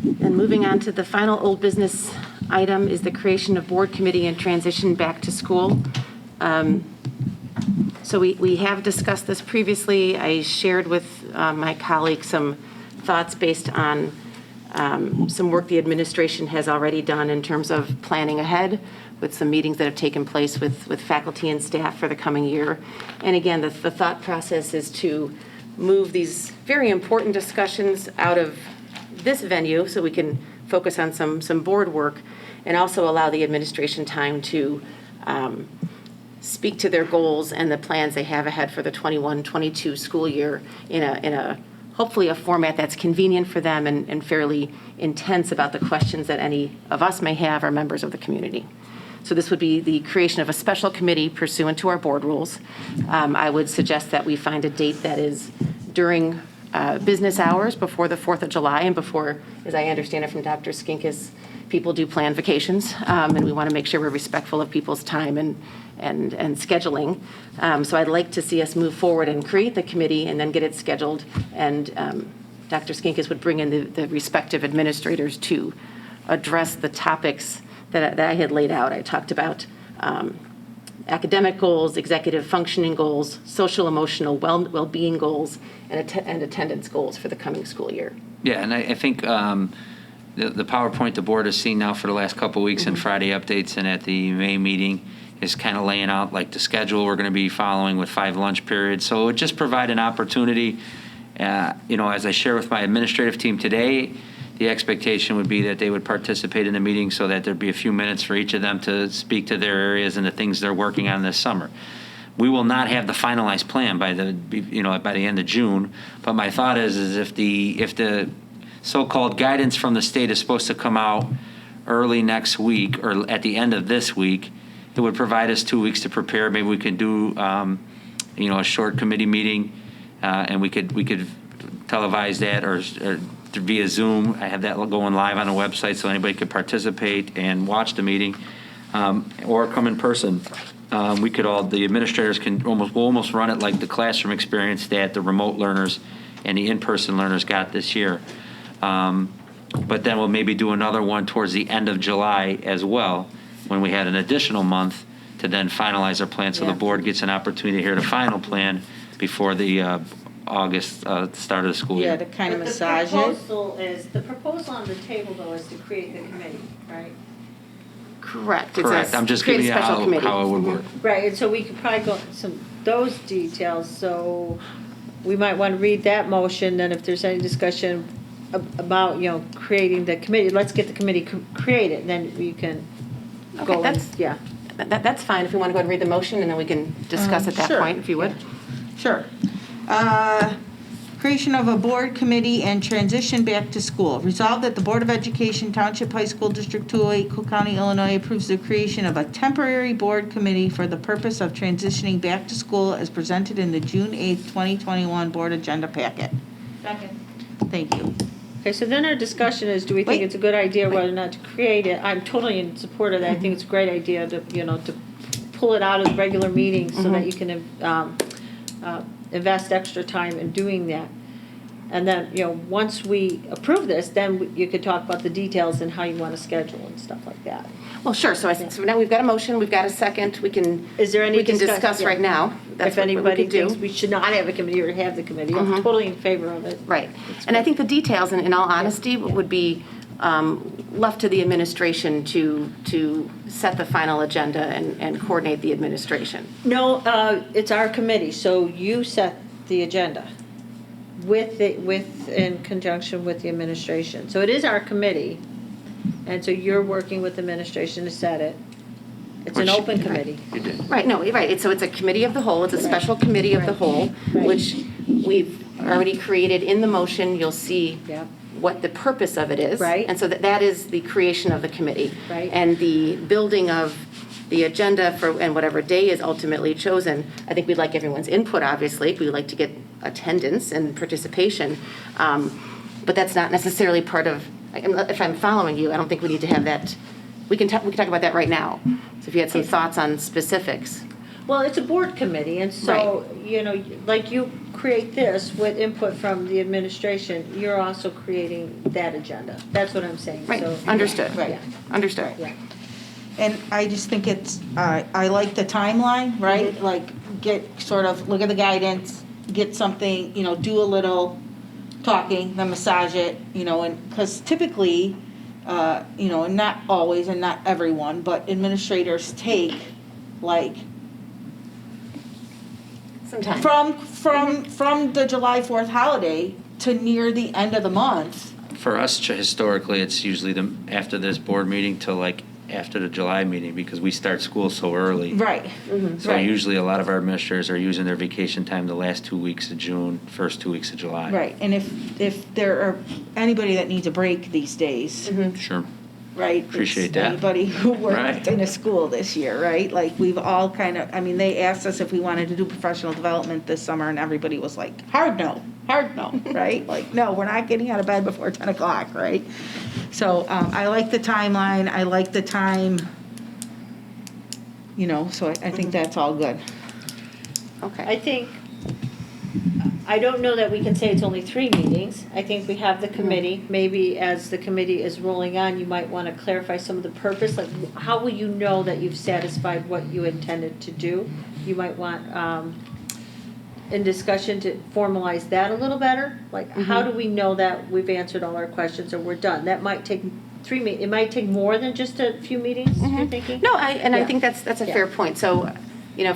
And moving on to the final old business item is the creation of board committee and transition back to school. So we have discussed this previously. I shared with my colleagues some thoughts based on some work the administration has already done in terms of planning ahead with some meetings that have taken place with faculty and staff for the coming year. And again, the thought process is to move these very important discussions out of this venue so we can focus on some board work and also allow the administration time to speak to their goals and the plans they have ahead for the 21-22 school year in a hopefully a format that's convenient for them and fairly intense about the questions that any of us may have or members of the community. So this would be the creation of a special committee pursuant to our board rules. I would suggest that we find a date that is during business hours before the 4th of July and before, as I understand it from Dr. Skinkis, people do plan vacations, and we want to make sure we're respectful of people's time and scheduling. So I'd like to see us move forward and create the committee and then get it scheduled. And Dr. Skinkis would bring in the respective administrators to address the topics that I had laid out. I talked about academic goals, executive functioning goals, social emotional well-being goals, and attendance goals for the coming school year. Yeah, and I think the PowerPoint the board has seen now for the last couple of weeks and Friday updates and at the May meeting is kind of laying out like the schedule we're going to be following with 5 lunch periods. So it would just provide an opportunity, as I share with my administrative team today, the expectation would be that they would participate in the meeting so that there'd be a few minutes for each of them to speak to their areas and the things they're working on this summer. We will not have the finalized plan by the end of June, but my thought is if the so-called guidance from the state is supposed to come out early next week or at the end of this week, it would provide us 2 weeks to prepare. Maybe we could do a short committee meeting and we could televise that or via Zoom. I have that going live on the website so anybody could participate and watch the meeting or come in person. The administrators can almost run it like the classroom experience that the remote learners and the in-person learners got this year. But then we'll maybe do another one towards the end of July as well when we had an additional month to then finalize our plan so the board gets an opportunity to hear the final plan before the August start of the school year. Yeah, to kind of massage it. The proposal on the table, though, is to create the committee, right? Correct. Correct. I'm just giving you how it would work. Right, and so we could probably go into those details. So we might want to read that motion, then if there's any discussion about, creating the committee, let's get the committee created, then we can go. That's fine if we want to go ahead and read the motion, and then we can discuss at that point, if you would. Sure. Creation of a board committee and transition back to school. Resolved that the Board of Education, Township High School District 208, Cook County, Illinois, approves the creation of a temporary board committee for the purpose of transitioning back to school as presented in the June 8th, 2021 board agenda packet. Second. Thank you. Okay, so then our discussion is, do we think it's a good idea whether or not to create it? I'm totally in support of that. I think it's a great idea to, to pull it out of the regular meetings so that you can invest extra time in doing that. And then, once we approve this, then you could talk about the details and how you want to schedule and stuff like that. Well, sure. So now we've got a motion, we've got a second. We can discuss right now. That's if what anybody we can thinks we should not have a committee or have the committee, I'm totally in favor of it. Right. And I think the details, in all honesty, would be left to the administration to set the final agenda and coordinate the administration. No, it's our committee, so you set the agenda in conjunction with the administration. So it is our committee, and so you're working with the administration to set it. It's an open committee. You did. Right, no, right. So it's a committee of the whole. It's a special committee of the whole, which we've already created in the motion. You'll see what the purpose of it is. Right. And so that is the creation of the committee. Right. And the building of the agenda and whatever day is ultimately chosen. I think we'd like everyone's input, obviously. We'd like to get attendance and participation. But that's not necessarily part of, if I'm following you, I don't think we need to have that. We can talk about that right now. So if you had some thoughts on specifics. Well, it's a board committee, and so, you know, like you create this with input from the administration, you're also creating that agenda. That's what I'm saying. Right, So- understood. Right. Yeah. Understood. Yeah. And I just think it's, I like the timeline, right? Mm-hmm. Like, look at the guidance, get something, do a little talking, then massage it, and, because typically, and not always and not everyone, but administrators take, like, Sometimes. from the July 4th holiday to near the end of the month. For us, historically, it's usually after this board meeting till like after the July meeting, because we start school so early. Right. So Right. usually a lot of our administrators are using their vacation time the last 2 weeks of June, first 2 weeks of July. Right, and if there are anybody that needs a break these days, Sure. right? Appreciate it's that. Anybody who worked Right. in a school this year, right? Like, we've all they asked us if we wanted to do professional development this summer, and everybody was like, hard no, right? Like, no, we're not getting out of bed before 10 o'clock, right? So, I like the timeline, I like the time, so I think that's all good. Okay. I don't know that we can say it's only 3 meetings. I think we have the committee. Maybe as the committee is rolling on, you might want to clarify some of the purpose, like how will you know that you've satisfied what you intended to do? You might want, in discussion, to formalize that a little better. Like, how do we know that we've answered all our questions or we're done? That might take 3 meetings. It might take more than just a few meetings, you're thinking? No, I Yeah. think that's a Yeah. fair point. So,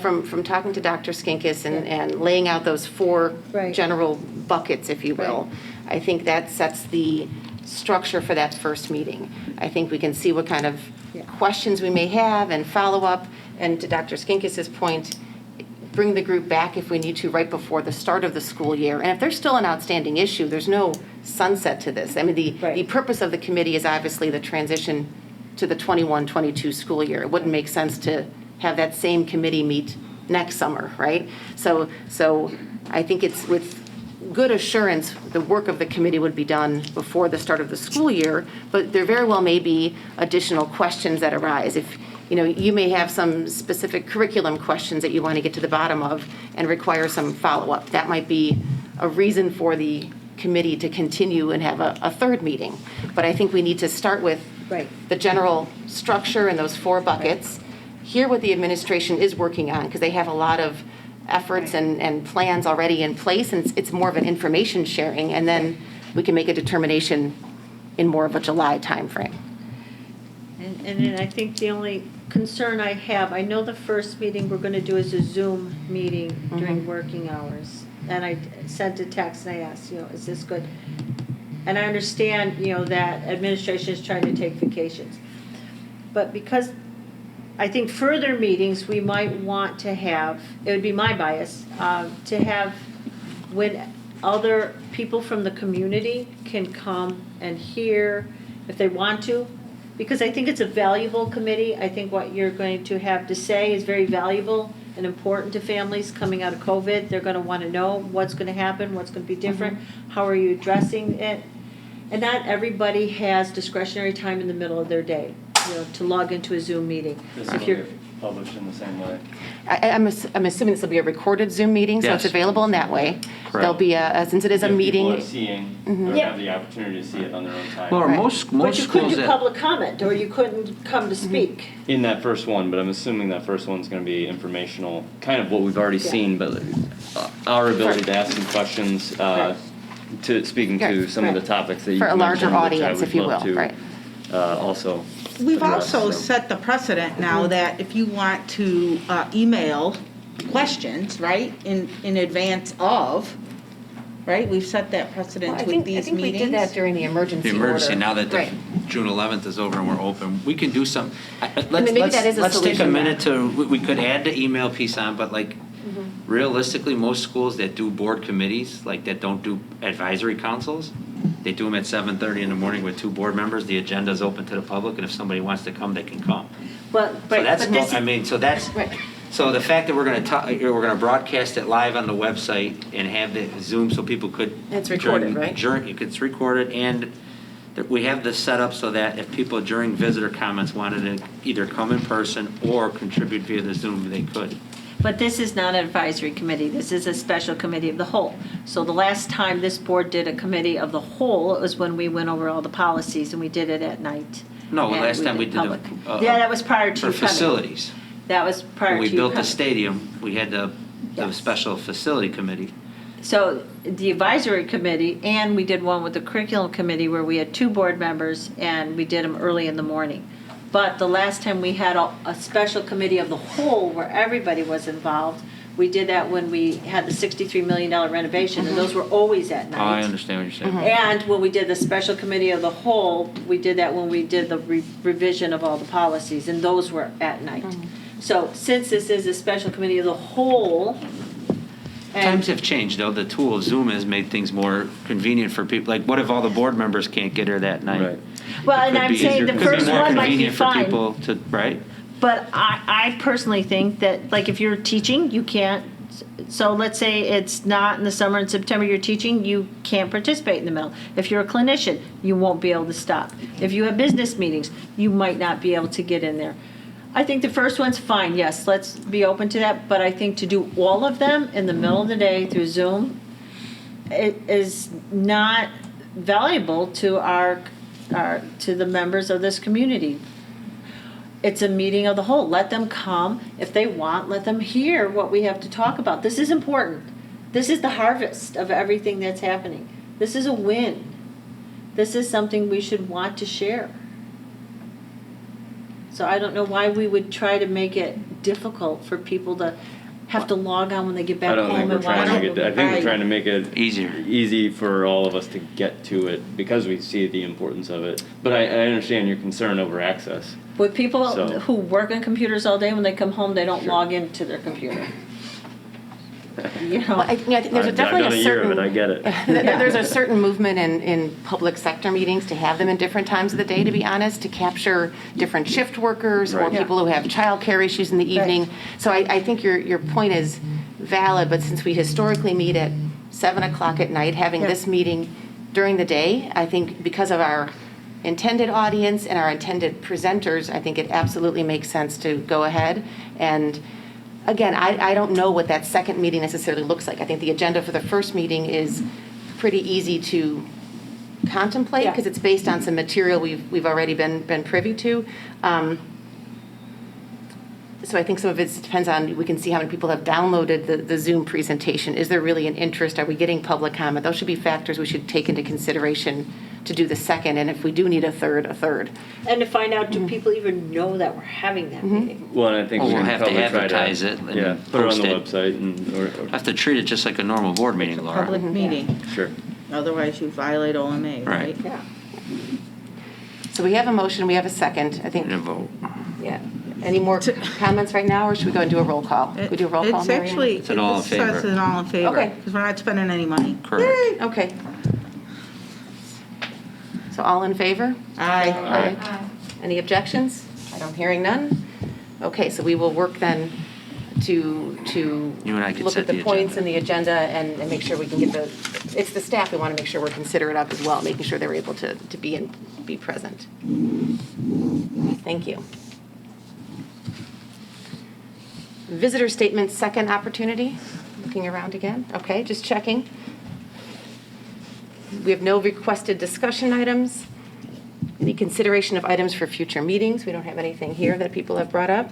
from talking to Dr. Skinkis and laying out those 4 Right. general buckets, if you will, I think that sets the structure for that first meeting. I think we can see what kind of questions we may have and follow up. And to Dr. Skinkis's point, bring the group back if we need to right before the start of the school year. And if there's still an outstanding issue, there's no sunset to this. I mean, the Right. purpose of the committee is obviously the transition to the 21-22 school year. It wouldn't make sense to have that same committee meet next summer, right? So I think it's with good assurance, the work of the committee would be done before the start of the school year, but there very well may be additional questions that arise. If, you may have some specific curriculum questions that you want to get to the bottom of and require some follow-up. That might be a reason for the committee to continue and have a 3rd meeting. But I think we need to start with Right. the general structure and those 4 buckets, hear what the administration is working on, because they have a lot of efforts and plans already in place, and it's more of an information sharing, and then we can make a determination in more of a July timeframe. And then I think the only concern I have, I know the first meeting we're going to do is a Zoom meeting during working hours. And I sent a text and I asked, is this good? And I understand, that administration is trying to take vacations. But because I think further meetings, we might want to have, it would be my bias, to have when other people from the community can come and hear if they want to. Because I think it's a valuable committee. I think what you're going to have to say is very valuable and important to families coming out of COVID. They're going to want to know what's going to happen, what's going to be different, how are you addressing it. And not everybody has discretionary time in the middle of their day, to log into a Zoom meeting. This If will you're, get published in the same way. I'm assuming this will be a recorded Zoom meeting, so it's Yes. available in that way. Correct. There'll be since it is a If meeting. people are seeing, or Yeah. have the opportunity to see it on their own time. Well, Right. most but you couldn't schools do that, public comment, or you couldn't come to speak. In that first one, but I'm assuming that first one's gonna be informational, kind of what we've already Yeah. seen, but our ability to ask some questions, speaking to Right. some of the Right. topics that you For a larger mentioned, which I audience, would if you love will, to, right. Also. We've address, also so. set the precedent now that if you want to email questions, right, in advance of, right, we've set that Well, precedent I with think these we meetings. did that during the emergency the order. emergency, now that the Right. June 11th is over and we're open, we can do some, maybe that is a let's take a solution, minute to, we could add the email piece on, but like, realistically, most schools that do board committees, like that don't do advisory councils, they do them at 7:30 in the morning with 2 board members, the agenda's open to the public, and if somebody wants to come, they can come. But So that's, this I mean, so that's, Right. so the fact that we're gonna broadcast it live on the website and have the Zoom so people could. It's recorded, right? It's recorded, and that we have this set up so that if people during visitor comments wanted to either come in person or contribute via the Zoom, they could. But this is not an advisory committee. This is a special committee of the whole. So the last time this board did a committee of the whole was when we went over all the policies, and we did it at night. No, And last time we did public. a. Yeah, that was prior to For you coming. facilities. That was prior When to we you built the coming. stadium, we had the Yes. special facility committee. So the advisory committee, and we did one with the curriculum committee where we had 2 board members, and we did them early in the morning. But the last time we had a special committee of the whole where everybody was involved, we did that when we had the $63 million renovation, and those were always at night. Oh, I understand what you're saying. And when we did the special committee of the whole, we did that when we did the revision of all the policies, and those were at night. So since this is a special committee of the whole, Times and have changed, though. The tool of Zoom has made things more convenient for people. Like, what if all the board members can't get here that night? Right. well, It and could I'm be saying easier- the could be first more one might be convenient for fine. people to, right? But I personally think that, like, if you're teaching, you can't, so let's say it's not in the summer and September you're teaching, you can't participate in the middle. If you're a clinician, you won't be able to stop. If you have business meetings, you might not be able to get in there. I think the first one's fine, yes, let's be open to that, but I think to do all of them in the middle of the day through Zoom, it is not valuable to to the members of this community. It's a meeting of the whole. Let them come. If they want, let them hear what we have to talk about. This is important. This is the harvest of everything that's happening. This is a win. This is something we should want to share. So I don't know why we would try to make it difficult for people to have to log on when they get back I don't home think we're and trying watch to make it, I think we're Right. trying to make it Easier. easy for all of us to get to it because we see the importance of it. But I understand your concern over access. With people So- who work on computers all day, when they come home, they don't Sure. log into their computer. You know? Well, I think there's I've definitely done a a year of certain. it, I get it. There's a certain movement in public sector meetings to have them in different times of the day, to be honest, to capture different shift workers or Right. people who have childcare issues in the evening. Right. So I think your point is valid, but since we historically meet at 7 o'clock at night, having Yeah. this meeting during the day, I think because of our intended audience and our intended presenters, I think it absolutely makes sense to go ahead. And again, I don't know what that second meeting necessarily looks like. I think the agenda for the first meeting is pretty easy to contemplate Yeah. because it's based on some material we've already been privy to. So I think some of it depends on, we can see how many people have downloaded the Zoom presentation. Is there really an interest? Are we getting public comment? Those should be factors we should take into consideration to do the second. And if we do need a third, a third. And to find out, do people even know that we're having that meeting? Well, and I think Well, we we'll can have to probably try to advertise it and yeah, put it on post the it. website and or Have to treat it just like a normal board meeting, Laura. Public meeting, sure. otherwise you violate OMA, Right. right? Yeah. So we have a motion, we have a second. I think, And a vote. yeah. Any more comments right now, or should we go and do a roll call? We do a roll call, It's Mary Ann? actually, It's an all in it starts favor. as an all in favor. Okay. Because we're not spending any money. Correct. Okay. So all in favor? Aye. Any objections? I don't, hearing none. Okay, so we will work then to You and I could look set at the the points in agenda. the agenda and make sure we can get it's the staff, we want to make sure we're considerate of as well, making sure they're able to be present. Thank you. Visitor statement, second opportunity. Looking around again. Okay, just checking. We have no requested discussion items. Any consideration of items for future meetings? We don't have anything here that people have brought up.